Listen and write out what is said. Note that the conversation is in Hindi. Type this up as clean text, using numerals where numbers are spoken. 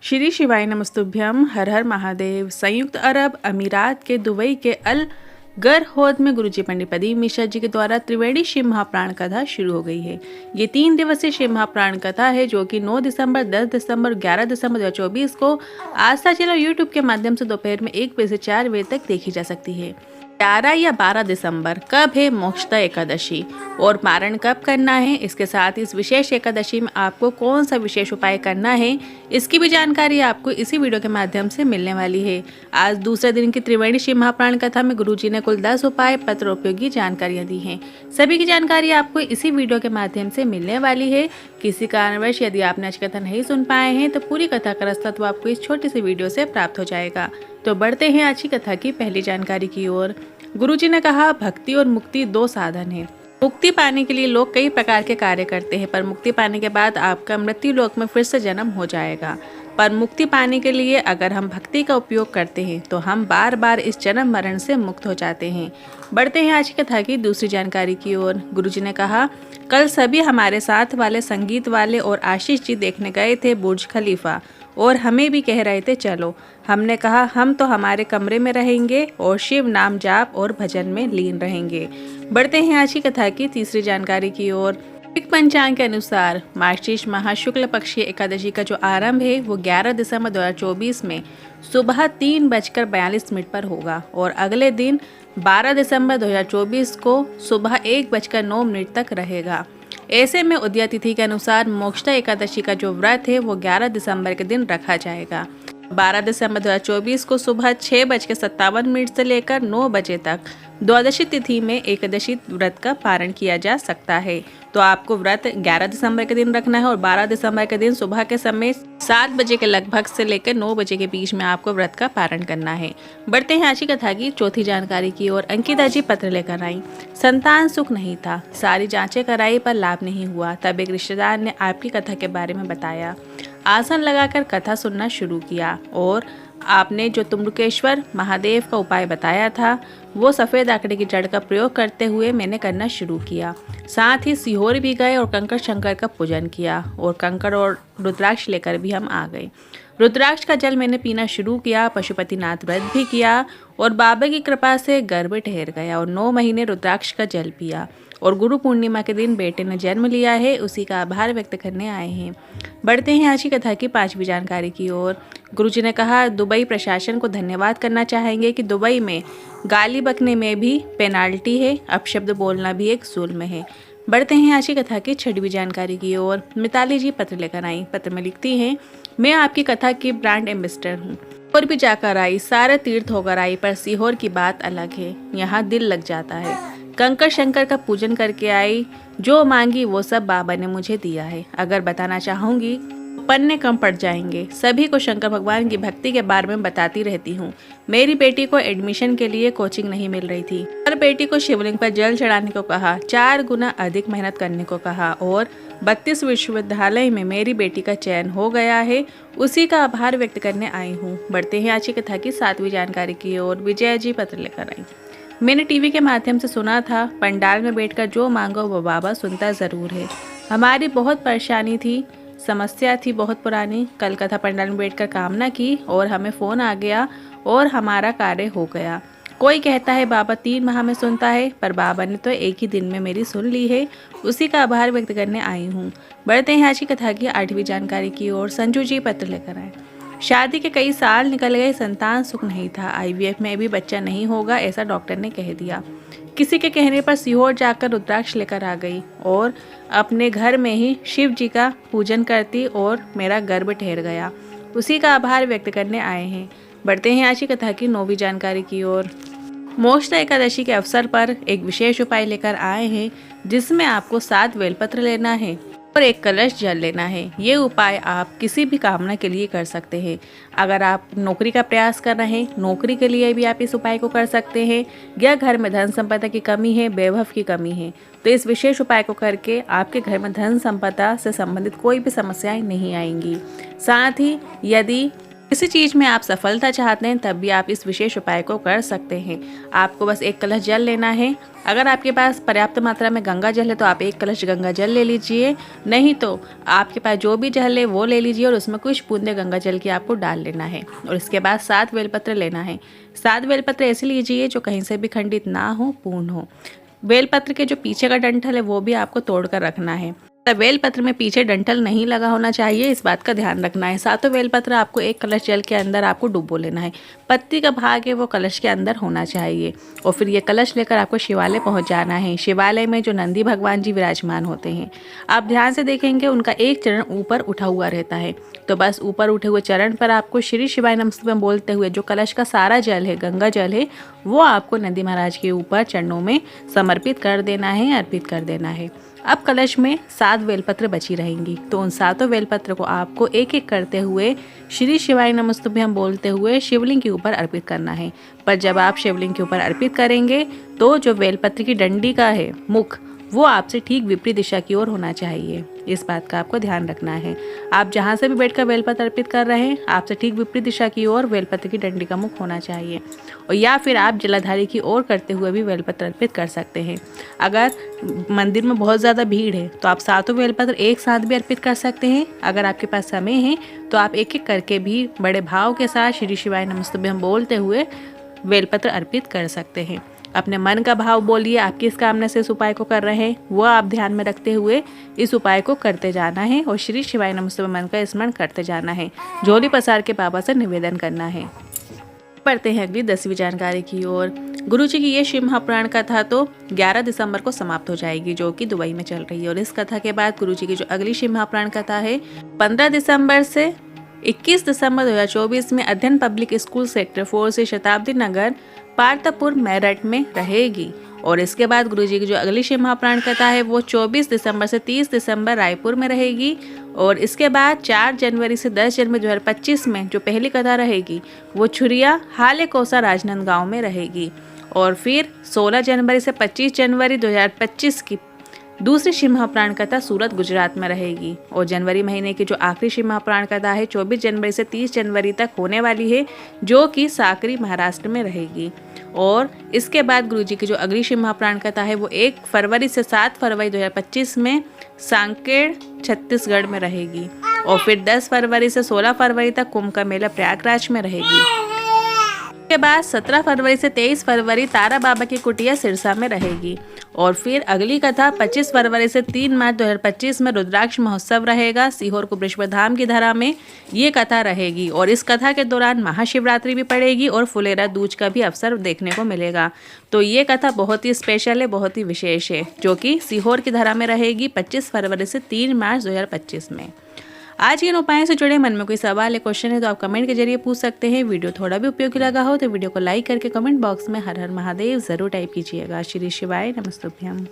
श्री शिवाय नमस्तुभ्यम। हर हर महादेव। संयुक्त अरब अमीरात के दुबई के अल गरहौद में गुरुजी पंडित प्रदीप मिश्रा जी के द्वारा त्रिवेणी शिव महाप्राण कथा शुरू हो गई है। ये 3 दिवसीय शिव महाप्राण कथा है जो कि 9 दिसंबर, 10 दिसंबर, 11 दिसंबर 2024 को आस्था चैनल यूट्यूब के माध्यम से दोपहर में 1 बजे से 4 बजे तक देखी जा सकती है। 11 या 12 दिसंबर कब है मोक्षदा एकादशी और पारण कब करना है, इसके साथ इस विशेष एकादशी में आपको कौन सा विशेष उपाय करना है, इसकी भी जानकारी आपको इसी वीडियो के माध्यम से मिलने वाली है। आज दूसरे दिन की त्रिवेणी शिव महाप्राण कथा में गुरुजी ने कुल 10 उपाय पत्र उपयोगी जानकारियां दी हैं। सभी की जानकारी आपको इसी वीडियो के माध्यम से मिलने वाली है। किसी कारणवश यदि आपने आज कथा नहीं सुन पाए हैं तो पूरी कथा का रास्ता तो आपको इस छोटी सी वीडियो से प्राप्त हो जाएगा। तो बढ़ते हैं आज की कथा की पहली जानकारी की ओर। गुरुजी ने कहा, भक्ति और मुक्ति 2 साधन हैं। मुक्ति पाने के लिए लोग कई प्रकार के कार्य करते हैं, पर मुक्ति पाने के बाद आपका मृत्यु लोक में फिर से जन्म हो जाएगा। पर मुक्ति पाने के लिए अगर हम भक्ति का उपयोग करते हैं तो हम बार बार इस जन्म मरण से मुक्त हो जाते हैं। बढ़ते हैं आज की कथा की दूसरी जानकारी की ओर। गुरुजी ने कहा, कल सभी हमारे साथ वाले संगीत वाले और आशीष जी देखने गए थे बुर्ज खलीफा और हमें भी कह रहे थे चलो। हमने कहा हम तो हमारे कमरे में रहेंगे और शिव नाम जाप और भजन में लीन रहेंगे। बढ़ते हैं आज की कथा की तीसरी जानकारी की ओर। वैदिक पंचांग के अनुसार मार्गशीर्ष माह शुक्ल पक्षीय एकादशी का जो आरंभ है वो 11 दिसंबर 2024 में सुबह 3:42 पर होगा और अगले दिन 12 दिसंबर 2024 को सुबह 1:09 तक रहेगा। ऐसे में उदया तिथि के अनुसार मोक्षदा एकादशी का जो व्रत है वो 11 दिसंबर के दिन रखा जाएगा। 12 दिसंबर 2024 को सुबह 6:57 से लेकर 9 बजे तक द्वादशी तिथि में एकादशी व्रत का पारण किया जा सकता है। तो आपको व्रत 11 दिसंबर के दिन रखना है और 12 दिसंबर के दिन सुबह के समय 7 बजे के लगभग से लेकर 9 बजे के बीच में आपको व्रत का पारण करना है। बढ़ते हैं आज की कथा की चौथी जानकारी की ओर। अंकिता जी पत्र लेकर आई। संतान सुख नहीं था, सारी जांचें कराई पर लाभ नहीं हुआ। तब एक रिश्तेदार ने आपकी कथा के बारे में बताया। आसन लगाकर कथा सुनना शुरू किया और आपने जो तुम्रुकेश्वर महादेव का उपाय बताया था वो सफ़ेद आंकड़े की जड़ का प्रयोग करते हुए मैंने करना शुरू किया। साथ ही सीहोर भी गए और कंकड़ शंकर का पूजन किया और कंकड़ और रुद्राक्ष लेकर भी हम आ गए। रुद्राक्ष का जल मैंने पीना शुरू किया। पशुपतिनाथ व्रत भी किया और बाबा की कृपा से गर्भ ठहर गया और 9 महीने रुद्राक्ष का जल पिया और गुरु पूर्णिमा के दिन बेटे ने जन्म लिया है, उसी का आभार व्यक्त करने आए हैं। बढ़ते हैं आज की कथा की 5वीं जानकारी की ओर। गुरुजी ने कहा, दुबई प्रशासन को धन्यवाद करना चाहेंगे कि दुबई में गाली बकने में भी पेनाल्टी है, अपशब्द बोलना भी एक जुल्म है। बढ़ते हैं आज की कथा की 6वीं जानकारी की ओर। मिताली जी पत्र लेकर आई। पत्र में लिखती हैं, मैं आपकी कथा की ब्रांड एम्बेसडर हूँ और भी जाकर आई, सारे तीर्थ होकर आई, पर सीहोर की बात अलग है, यहाँ दिल लग जाता है। कंकड़ शंकर का पूजन करके आई, जो मांगी वो सब बाबा ने मुझे दिया है। अगर बताना चाहूँगी पन्ने कम पड़ जाएंगे। सभी को शंकर भगवान की भक्ति के बारे में बताती रहती हूँ। मेरी बेटी को एडमिशन के लिए कोचिंग नहीं मिल रही थी। हर बेटी को शिवलिंग पर जल चढ़ाने को कहा, 4 गुना अधिक मेहनत करने को कहा और 32 विश्वविद्यालय में मेरी बेटी का चयन हो गया है, उसी का आभार व्यक्त करने आई हूँ। बढ़ते हैं आज की कथा की 7वीं जानकारी की ओर। विजय जी पत्र लेकर आई। मैंने टीवी के माध्यम से सुना था, पंडाल में बैठकर जो मांगो वो बाबा सुनता ज़रूर है। हमारी बहुत परेशानी थी, समस्या थी बहुत पुरानी। कल कथा पंडाल में बैठकर कामना की और हमें फ़ोन आ गया और हमारा कार्य हो गया। कोई कहता है बाबा 3 माह में सुनता है, पर बाबा ने तो एक ही दिन में मेरी सुन ली है, उसी का आभार व्यक्त करने आई हूँ। बढ़ते हैं आज की कथा की 8वीं जानकारी की ओर। संजू जी पत्र लेकर आए। शादी के कई साल निकल गए, संतान सुख नहीं था। IVF में भी बच्चा नहीं होगा ऐसा डॉक्टर ने कह दिया। किसी के कहने पर सीहोर जाकर रुद्राक्ष लेकर आ गई और अपने घर में ही शिव जी का पूजन करती और मेरा गर्भ ठहर गया, उसी का आभार व्यक्त करने आए हैं। बढ़ते हैं आज की कथा की 9वीं जानकारी की ओर। मोक्षदा एकादशी के अवसर पर एक विशेष उपाय लेकर आए हैं, जिसमें आपको 7 बेलपत्र लेना है और 1 कलश जल लेना है। ये उपाय आप किसी भी कामना के लिए कर सकते हैं। अगर आप नौकरी का प्रयास कर रहे हैं, नौकरी के लिए भी आप इस उपाय को कर सकते हैं, या घर में धन संपदा की कमी है, वैभव की कमी है, तो इस विशेष उपाय को करके आपके घर में धन संपदा से संबंधित कोई भी समस्याएं नहीं आएंगी। साथ ही यदि किसी चीज़ में आप सफलता चाहते हैं तब भी आप इस विशेष उपाय को कर सकते हैं। आपको बस एक कलश जल लेना है। अगर आपके पास पर्याप्त मात्रा में गंगा जल है तो आप एक कलश गंगा जल ले लीजिए, नहीं तो आपके पास जो भी जल है वो ले लीजिए और उसमें कुछ बूंदे गंगा जल की आपको डाल लेना है। और इसके बाद 7 बेलपत्र लेना है। 7 बेलपत्र ऐसे लीजिए जो कहीं से भी खंडित ना हो, पूर्ण हो। बेलपत्र के जो पीछे का डंठल है वो भी आपको तोड़कर रखना है। बेलपत्र में पीछे डंठल नहीं लगा होना चाहिए, इस बात का ध्यान रखना है। 7 बेलपत्र आपको एक कलश जल के अंदर आपको डुबो लेना है। पत्ती का भाग है वो कलश के अंदर होना चाहिए और फिर ये कलश लेकर आपको शिवालय पहुंच जाना है। शिवालय में जो नंदी भगवान जी विराजमान होते हैं, आप ध्यान से देखेंगे उनका एक चरण ऊपर उठा हुआ रहता है। तो बस ऊपर उठे हुए चरण पर आपको श्री शिवाय नमस्तुभ्यं बोलते हुए जो कलश का सारा जल है, गंगा जल है, वो आपको नंदी महाराज के ऊपर चरणों में समर्पित कर देना है, अर्पित कर देना है। अब कलश में 7 बेलपत्र बची रहेंगी, तो उन 7 बेलपत्र को आपको एक एक करते हुए श्री शिवाय नमस्तुभ्यं बोलते हुए शिवलिंग के ऊपर अर्पित करना है। पर जब आप शिवलिंग के ऊपर अर्पित करेंगे तो जो बेलपत्र की डंडी का है मुख, वो आपसे ठीक विपरीत दिशा की ओर होना चाहिए। इस बात का आपको ध्यान रखना है। आप जहाँ से भी बैठकर बेलपत्र अर्पित कर रहे हैं, आपसे ठीक विपरीत दिशा की ओर बेलपत्र की डंडी का मुख होना चाहिए। और या फिर आप जलाधारी की ओर करते हुए भी बेलपत्र अर्पित कर सकते हैं। अगर मंदिर में बहुत ज़्यादा भीड़ है तो आप 7 बेलपत्र एक साथ भी अर्पित कर सकते हैं। अगर आपके पास समय है तो आप एक एक करके भी बड़े भाव के साथ श्री शिवाय नमस्तुभ्यं बोलते हुए बेलपत्र अर्पित कर सकते हैं। अपने मन का भाव बोलिए, आप किस कामना से इस उपाय को कर रहे हैं वो आप ध्यान में रखते हुए इस उपाय को करते जाना है और श्री शिवाय नमस्तुभ्यं मन का स्मरण करते जाना है। झोली पसार के बाबा से निवेदन करना है। पढ़ते हैं अगली 10वीं जानकारी की ओर। गुरु जी की ये शिव महापुराण कथा तो 11 दिसंबर को समाप्त हो जाएगी, जो कि दुबई में चल रही है। और इस कथा के बाद गुरु जी की जो अगली शिव महापुराण कथा है 15 दिसंबर से 21 दिसंबर 2024 में अध्ययन पब्लिक स्कूल सेक्टर 4 से शताब्दी नगर पार्थपुर मेरठ में रहेगी। और इसके बाद गुरु जी की जो अगली शिव महापुराण कथा है वो 24 दिसंबर से 30 दिसंबर रायपुर में रहेगी। और इसके बाद 4 जनवरी से 10 जनवरी 2025 में जो पहली कथा रहेगी वो छुरिया हाले कोसा राजनांदगांव में रहेगी। और फिर 16 जनवरी से 25 जनवरी 2025 की दूसरी शिव महापुराण कथा सूरत गुजरात में रहेगी। और जनवरी महीने की जो आखिरी शिव महापुराण कथा है 24 जनवरी से 30 जनवरी तक होने वाली है, जो कि साकरी महाराष्ट्र में रहेगी। और इसके बाद गुरु जी की जो अगली शिव महापुराण कथा है वो 1 फरवरी से 7 फरवरी 2025 में सांकेड़ छत्तीसगढ़ में रहेगी। और फिर 10 फरवरी से 16 फरवरी तक कुंभ का मेला प्रयागराज में रहेगी। के बाद 17 फरवरी से 23 फरवरी तारा बाबा की कुटिया सिरसा में रहेगी। और फिर अगली कथा 25 फरवरी से 3 मार्च 2025 में रुद्राक्ष महोत्सव रहेगा। सीहोर कुबरेश्वर धाम की धरा में ये कथा रहेगी। और इस कथा के दौरान महाशिवरात्रि भी पड़ेगी और फुलेरा दूज का भी अवसर देखने को मिलेगा। तो ये कथा बहुत ही स्पेशल है, बहुत ही विशेष है, जो कि सीहोर की धरा में रहेगी 25 फरवरी से 3 मार्च 2025 में। आज इन उपायों से जुड़े मन में कोई सवाल या क्वेश्चन है तो आप कमेंट के जरिए पूछ सकते हैं। वीडियो थोड़ा भी उपयोगी लगा हो तो वीडियो को लाइक करके कमेंट बॉक्स में हर हर महादेव जरूर टाइप कीजिएगा। श्री शिवाय नमस्तुभ्यं।